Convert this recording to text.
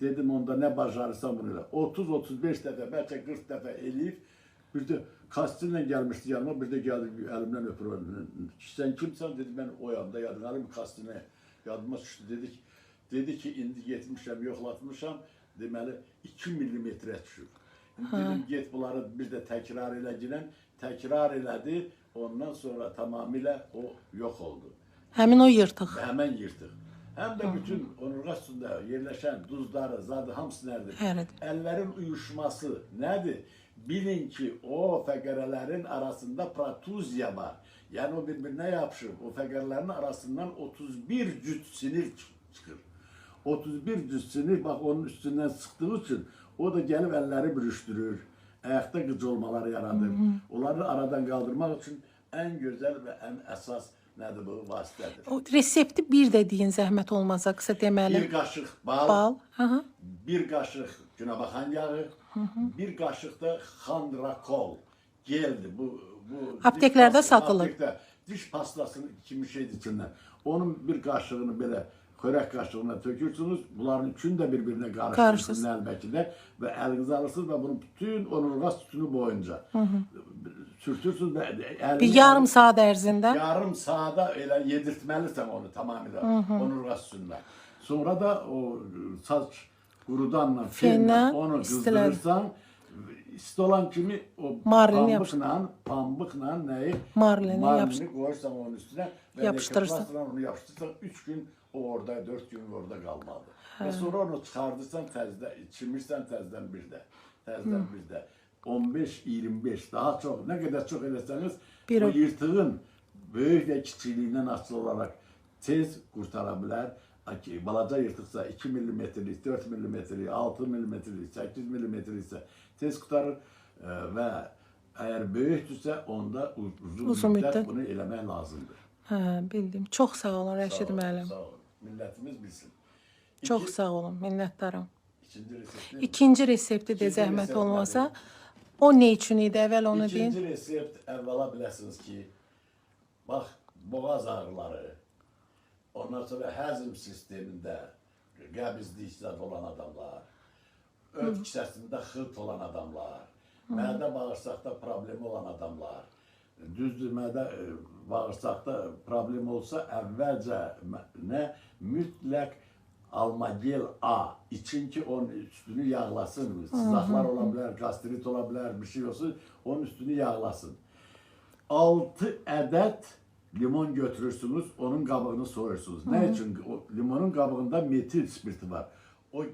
Dedim onda ne bacarırsam bunu elə. 30-35 dəfə, bəlkə 40 dəfə eləyib. Bir də kastinlə gəlmişdi yanıma, bir də gəldi əlimdən öpürüm. Sen kimsən? Dedi, mən oyam da yadılarım kastinə. Yadıma düşdü. Dedi ki, indi getmişəm, yoxlatmışam. Deməli, 2 millimetrə düşür. Dedim, get bunları bir də təkrar eləcəkən. Təkrar elədi. Ondan sonra tamamilə o yox oldu. Həmin o yırtıq. Həmən yırtıq. Həm də bütün onurğa üstündə yerləşən duzları, zadı hamısı nədir? Evet. Əllərin uyuşması nədir? Bilin ki, o fəqərələrin arasında protuziya var. Yəni o bir-birinə yapışır. O fəqərələrin arasından 31 cüt sinir çıxır. 31 cüt sinir, bax onun üstündən sıxdığı üçün o da gəlib əlləri bürüşdürür. Ayaqda qıcolmalar yaradır. Onları aradan qaldırmaq üçün ən gözəl və ən əsas nədir bu vasitədir? O resepti bir dediyin zəhmət olmazsa qısa deməli. Bir qaşıq bal, Bal. bir qaşıq günabaxan yağı, bir qaşıq da xandrakol geldi. Bu Apteklərdə satılır. Aptekdə diş pastasının kimi şeydir içindən. Onun bir qaşığını belə xörək qaşığına tökürsünüz. Bunların üçünü də bir-birinə qarıştırırsınız əlbəki də və əlinizi alırsınız və bunu bütün onurğa sütunu boyunca sürtürsünüz və Bir yarım saat ərzində. yarım saata elə yedirtməlisən onu tamamilə onurğa sütununa. Sonra da o saç qurudanla fenlə onu qızdırırsan, isti olan kimi o pambıqla nəyi? Marlini qoyursan onun üstünə və Yapışdırırsan. onu yapışdırırsan 3 gün o orada, 4 gün orada qalmalıdır. Və sonra onu çıxardırsan təzədən, çimirsən təzədən bir də. Təzədən bir də. 15-25 daha çox, nə qədər çox eləsəniz o yırtığın böyük və kiçiliyindən asılı olaraq tez qurtara bilər. Balaca yırtıqsa 2 millimetrlik, 4 millimetrlik, 6 millimetrlik, 8 millimetrlik isə tez qurtarır və əgər böyükdürsə onda uzun müddət bunu eləmək lazımdır. Hə, bildim. Çox sağ olun Rəşid müəllim. Sağ olun. Millətimiz bilsin. Çox sağ olun, minnətdaram. İkinci resepti. İkinci resepti də zəhmət olmasa, o nə üçün idi? Əvvəl onu deyin. İkinci resept əvvəla biləsiniz ki, bax, boğaz ağrıları, ondan sonra həzm sistemində qəbizlik olan adamlar, öd kisəsində xırt olan adamlar, mədə bağırsaqda problemi olan adamlar, düzdür, mədə bağırsaqda problem olsa əvvəlcə mütləq Almagel A için ki onun üstünü yağlasın. Sızaklar ola bilər, gastrit ola bilər, bir şey olsun, onun üstünü yağlasın. 6 ədəd limon götürürsünüz, onun qabığını soyursunuz. Nə üçün? O limonun qabığında metil spirti var. O